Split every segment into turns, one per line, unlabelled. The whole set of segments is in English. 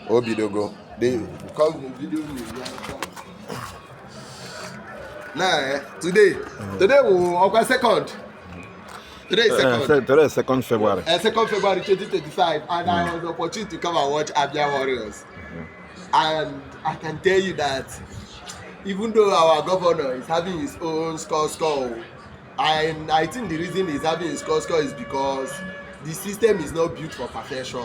Obidogo. They come the video now. Today we second. Today is second.
Today is 2nd February.
2nd February 2025, and I had the opportunity to come and watch Abia Warriors. And I can tell you that even though our governor is having his own score, and I think the reason he's having his score is because the system is not built for perfection.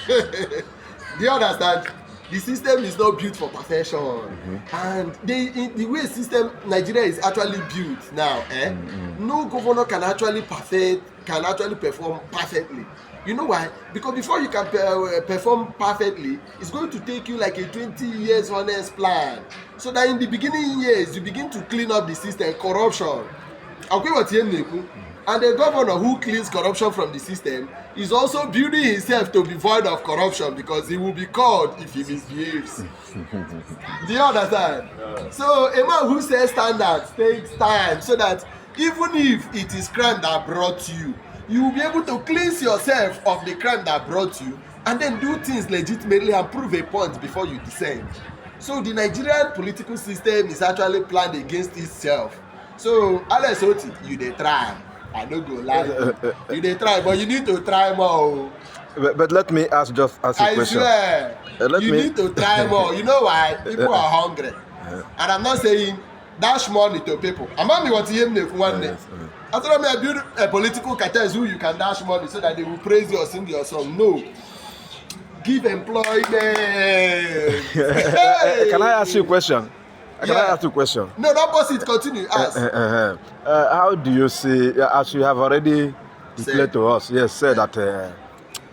Do you understand? The system is not built for perfection, and the way system Nigeria is actually built now, no governor can actually perform perfectly. You know why? Because before you can perform perfectly, it's going to take you like a 20 years honest plan, so that in the beginning years you begin to clean up the system, corruption. And the governor who cleans corruption from the system is also building himself to be void of corruption, because he will be called if he misbehaves. Do you understand? So a man who sets standards takes time, so that even if it is crime that brought you, you will be able to cleanse yourself of the crime that brought you, and then do things legitimately and prove a point before you descend. So the Nigerian political system is actually planned against itself. So Alex Oti, you dey try. I no go lie. You dey try, but you need to try more.
But let me ask a question.
I swear, you need to try more. You know why? People are hungry. And I'm not saying dash money to people. I'm not what you hear for one day. I thought I build a political cartel who you can dash money so that they will praise you or sing your song. No. Give employment. Hey!
Can I ask you a question? Can I ask you a question?
No, don't pause it. Continue. Ask.
How do you see, as you have already declared to us, said that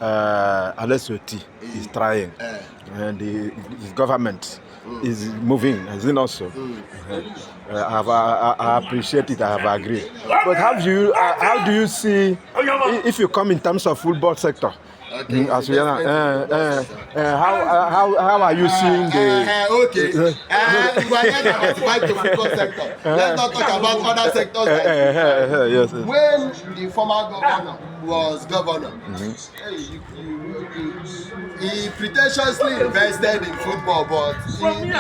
Alex Oti is trying, and his government is moving, is it also? I appreciate it, I have agreed. But how do you see, if you come in terms of football sector,
Okay.
as we are, how are you seeing the?
Okay. We are here to fight the football sector. Let's not talk about other sectors.
Yes.
When the former governor was governor, he pretentiously invested in football, but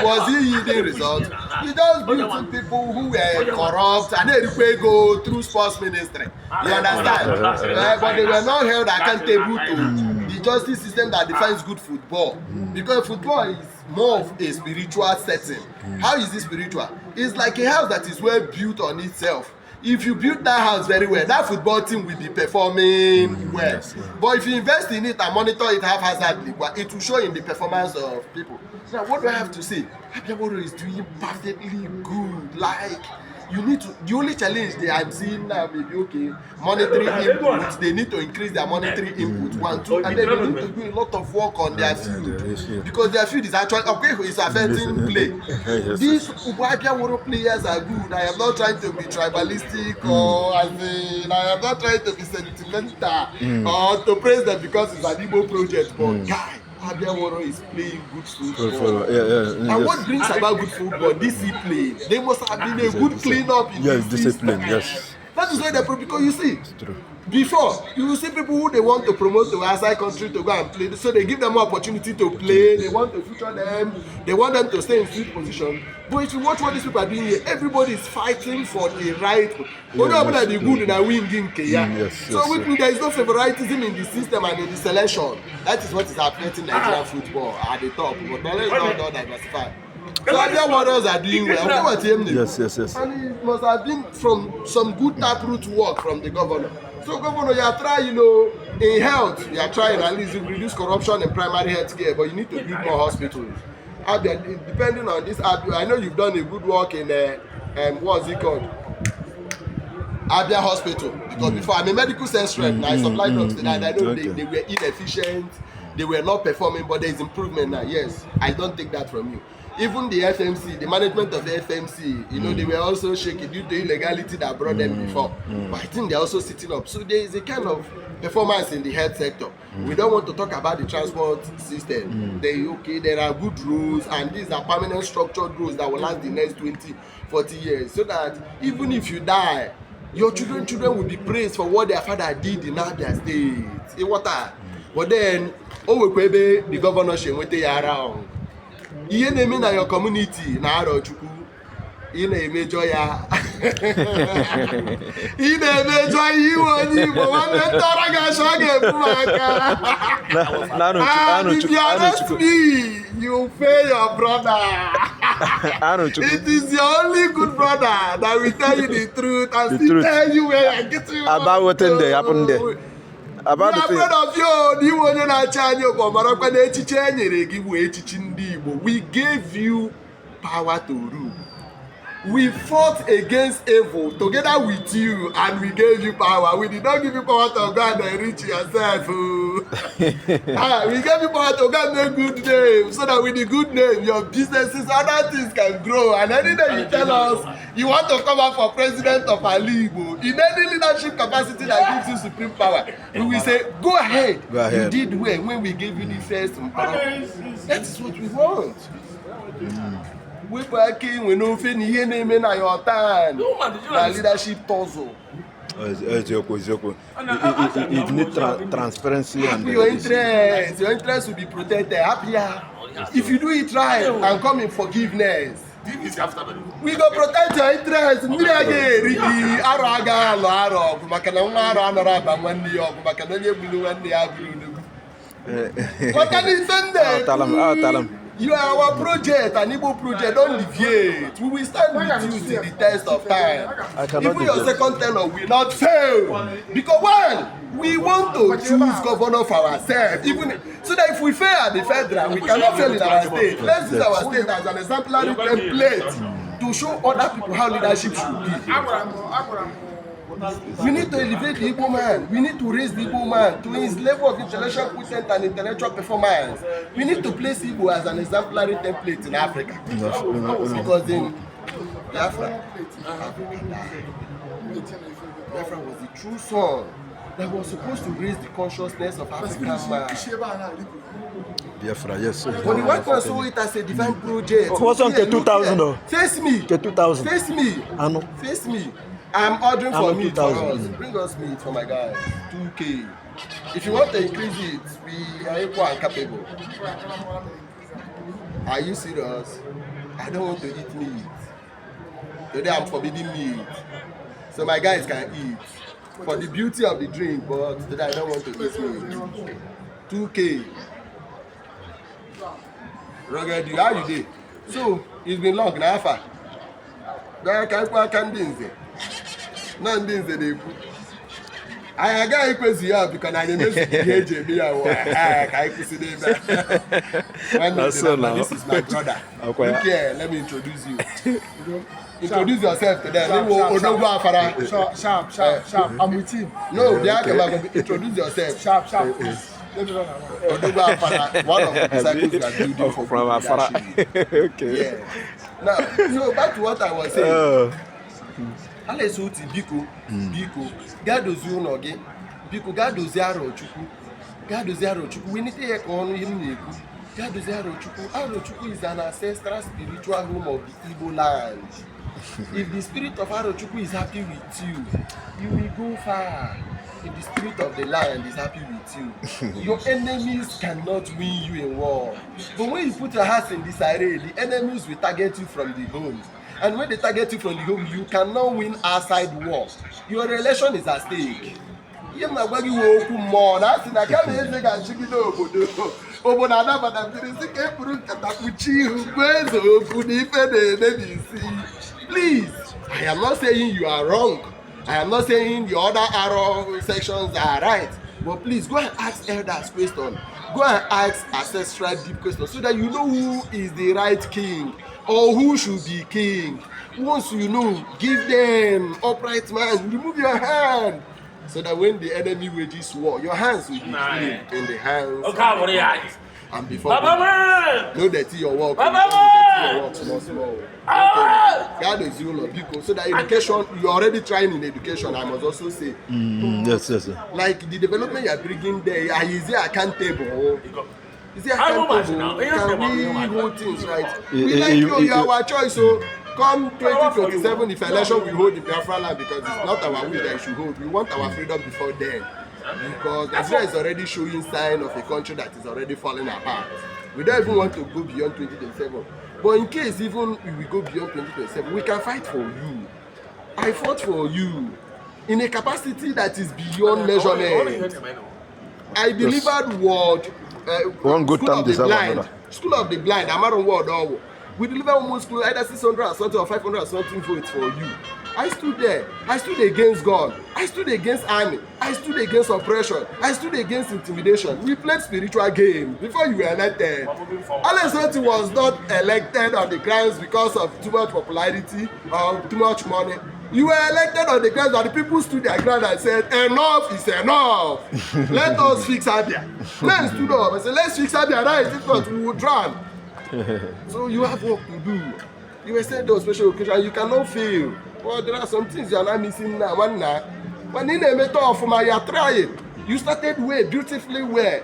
was he yielding results? He just built people who were corrupt and they go through sports ministry. You understand? But they were not held accountable to the justice system that defines good football, because football is more of a spiritual setting. How is it spiritual? It's like a house that is well built on itself. If you build that house very well, that football team will be performing well. Yes. But if you invest in it and monitor it haphazardly, it will show in the performance of people. Now, what do I have to say? Abia Warriors is doing perfectly good. Like, you need to, the only challenge they I'm seeing now maybe monetary input. They need to increase their monetary input, 1, 2, and then they need to do a lot of work on their field, because their field is actually it's affecting play. These Abia Warriors players are good. I am not trying to be tribalistic or I am not trying to be sentimental or to praise them because it's an Igbo project, but guy, Abia Warriors is playing good football. And what brings about good football? Discipline. They must have been a good clean-up in this
discipline.
system.
Yes.
That is why they because you see, before you will see people who they want to promote to outside country to go and play, so they give them more opportunity to play. They want to feature them. They want them to stay in field position. But if you watch what these people are doing here, everybody is fighting for the right. The good and the win. So with me, there is no favoritism in the system and in the selection. That is what is affecting Nigerian football at the top. But let's not diversify. So Abia Warriors are doing well.
Yes.
And it must have been from some good taproot work from the governor. So governor, you are trying, in health, you are trying at least to reduce corruption in primary health care, but you need to build more hospitals. Abia, depending on this, I know you've done a good work in what's it called? Abia Hospital. Because before, I'm a medical science rep, I supply drugs to that. I know they were inefficient, they were not performing, but there is improvement now. Yes, I don't take that from you. Even the FMC, the management of the FMC, they were also shaky due to illegality that brought them before. But I think they're also sitting up. So there is a kind of performance in the health sector. We don't want to talk about the transport system. There are good rules, and these are permanent structured rules that will last the next 20, 40 years. So that even if you die, your children will be praised for what their father did in Abia State. But then, the governorship went around. Ihe na-eme na your community na Arochukwu, ị na-emejọ ya. Ị na-emejọ iwe onye Igbo, nwanne ntọrọ ga-achọ ga-ebu aka. And if you arrest me, you fail your brother. It is your only good brother that will tell you the truth and still tell you where you're getting
about what happened there. About the thing.
Of you, onye na-achị anyị bụ marakwa na echiche e nyere gị bụ echiche ndị Igbo. We gave you power to rule. We fought against evil together with you and we gave you power. We did not give you power to go and enrich yourself. We gave you power to go and make good name so that with the good name, your businesses, other things can grow. And any day you tell us you want to come up for president of Ali Igbo, in any leadership capacity that gives you supreme power, we will say, go ahead. You did well when we gave you the first power. That's what we want. We working we no fit ihe na-eme na your time na leadership tussle.
It needs transparency and
your interest will be protected. Happier if you do it right and come in forgiveness. We go protect your interest. Mmiri aga eri gị arụ aga alụ arụ ọgụ maka na nwa arụ anọrọ aba nwanne ya ọgụ maka na onye gburu nwanne ya bụrụ n'ugwu. What can you send them?
Tell them.
You are our project, an Igbo project, don't deviate. We will stand with you till the test of time. Even your second tenure will not fail. Because one, we want to choose governor for ourselves. Even so that if we fail at the federal, we cannot fail in our state. Let's use our state as an exemplary template to show other people how leadership should be. We need to elevate the Igbo man. We need to raise the Igbo man to his level of intellectual quotient and intellectual performance. We need to place Igbo as an exemplary template in Africa. Because in Biafra was the true son that was supposed to raise the consciousness of African man.
Biafra, yes.
But the white man saw it as a divine project.
What's on the 2000?
Face me.
2000.
Face me.
I know.
Face me. I'm ordering for meat for us. Bring us meat for my guys. 2K. If you want to increase it, we are equal and capable. Are you serious? I don't want to eat meat. Today I'm forbidding meat. So my guys can eat. For the beauty of the drink, but today I don't want to eat meat. 2K. Rugged, how you did? So, it's been long now. I can't na ndị nze na-ekwu anyị agaghị ekwezi ya biko na anyị emezu ihe eji eme ya ka anyị kwụsị n'ebe a. This is my brother. Look here, let me introduce you. Introduce yourself to them. Odogwu Afara.
Sharp. I'm with him.
No, they are going to introduce yourself.
Sharp.
Odogwu Afara, one of the disciples we are building for
from Afara. Okay.
Yeah. Now, so back to what I was saying. Alex Oti biko gaa dozie ụlọ gị biko gaa dozie Arochukwu wenite ya ka ọnụ ihe m na-ekwu gaa dozie Arochukwu is an ancestral spiritual home of the Igbo land. If the spirit of Arochukwu is happy with you, you will go far. If the spirit of the land is happy with you, your enemies cannot win you in war. But when you put your heart in disarray, the enemies will target you from the home. And when they target you from the home, you cannot win outside war. Your relation is at stake. You na gwagi wo okwu mmụọ na asị na ka na-eze ga-achịgide obodo anabata mmiri si ka epụrụ nkatakwuchi ihu gwa eze okwu na ife na-eme n'isi. Please, I am not saying you are wrong. I am not saying the other arrow sections are right. But please go and ask elders questions. Go and ask ancestral deep questions so that you know who is the right king or who should be king. Once you know, give them upright man. Remove your hand so that when the enemy wages war, your hands will be clean in the hands of the hands. And before know that your work, small. God is you, Lord, because so that education, you're already trying in education. I must also say,
yes.
Like the development you're bringing there, is it accountable? Is it accountable? Can we hold things right? We like you are our choice. So come 2027, if election we hold the Biafra land because it's not our will that you should hold. We want our freedom before then. because Nigeria is already showing sign of a country that is already falling apart. We don't even want to go beyond 2027. But in case even we go beyond 2027, we can fight for you. I fought for you in a capacity that is beyond measurement. I delivered word.
One good time deserves another.
School of the blind. I'm not on word. We deliver almost either 600 or something or 500 or something votes for you. I stood there. I stood against God. I stood against army. I stood against oppression. I stood against intimidation. We played spiritual games before you were elected. Alex Oti was not elected on the grounds because of too much popularity or too much money. You were elected on the grounds that the people stood their ground and said, enough is enough. Let us fix Abia. Men stood up and said, let's fix Abia. Right? If not, we will drown. So you have work to do. You were sent on special occasion. You cannot fail. Well, there are some things you are not missing now. When in a matter of you are trying. You started well, beautifully well.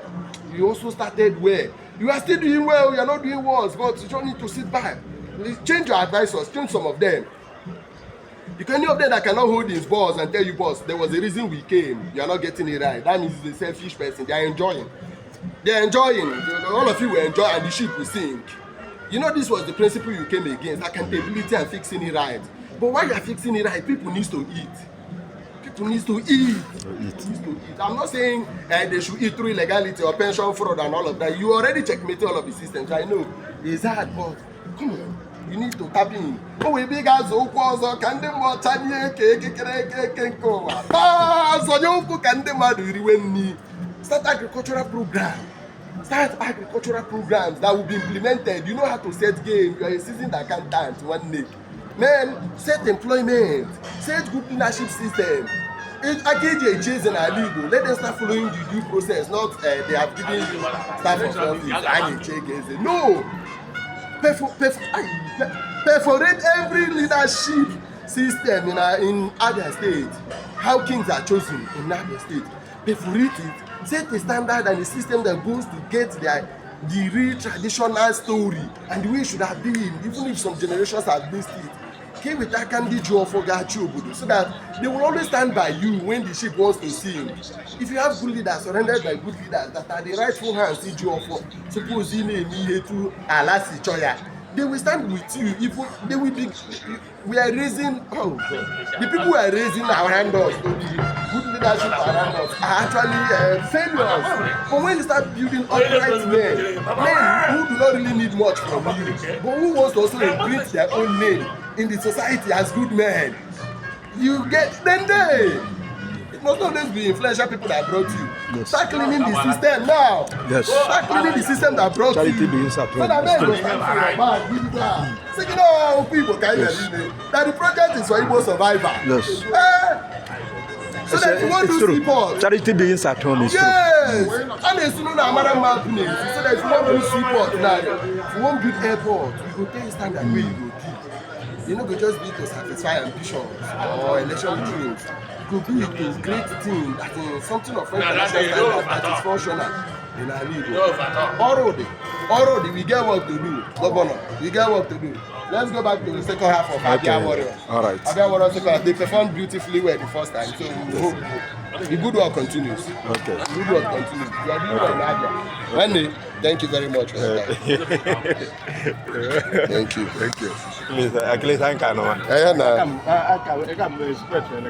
You also started well. You are still doing well. You are not doing worse, but you don't need to sit back. Change your advisors. Change some of them. If any of them that cannot hold his boss and tell you, boss, there was a reason we came. You are not getting it right. That means he's a selfish person. They are enjoying. They are enjoying. All of you will enjoy, and the ship will sink. You know, this was the principle you came against, accountability and fixing it right. But while you are fixing it right, people need to eat. People need to eat. I'm not saying they should eat through illegality or pension fraud and all of that. You already checkmated all of the systems. I know it's hard, but come on, you need to tap in. Oh, we big as Okwazo, can them watch Start agricultural program. Start agricultural programs that will be implemented. You know how to set game. You are a seasoned accountant one day. Man, set employment, set good leadership system. Engage a in a legal. Let them start following the due process. Not they have given you staff of office. No. Perforate every leadership system in Abia State. How kings are chosen in Abia State. Perforate it. Set a standard and a system that goes to get the real traditional story and the way it should have been, even if some generations have missed it. Came with that candy joy for Gachu, so that they will always stand by you when the ship wants to sing. If you have good leaders surrounded by good leaders that are the rightful hands, suppose you name me to Alasi Choya, they will stand with you. Even they will be. We are raising. The people who are raising around us to be good leadership around us are actually failures. But when you start building upright men who do not really need much from you, but who wants to also imprint their own name in the society as good men, you get then they. It must not always be influential people that brought you. Yes. Start cleaning the system now.
Yes.
Start cleaning the system that brought
Charity
you.
begins at home.
So you know people can hear that the project is for Igbo survivor.
Yes.
So that you want to support.
Charity begins at home.
Yes. And as soon as I'm mountain, so that if you want to support now, if you want to build airport, we go take standard where you go give. You know, go just be to satisfy ambitions or election dreams. Could be a great thing that is something of international standard that is functional in our league. Already, we get work to do, Governor. We get work to do. Let's go back to the second half of Abia Warriors.
All right.
Abia Warriors second half. They performed beautifully well the first time, so we hope the good work continues.
Okay.
The good work continues. You are doing well in Abia. Wendy, thank you very much for your time. Thank you.
Please, thank you.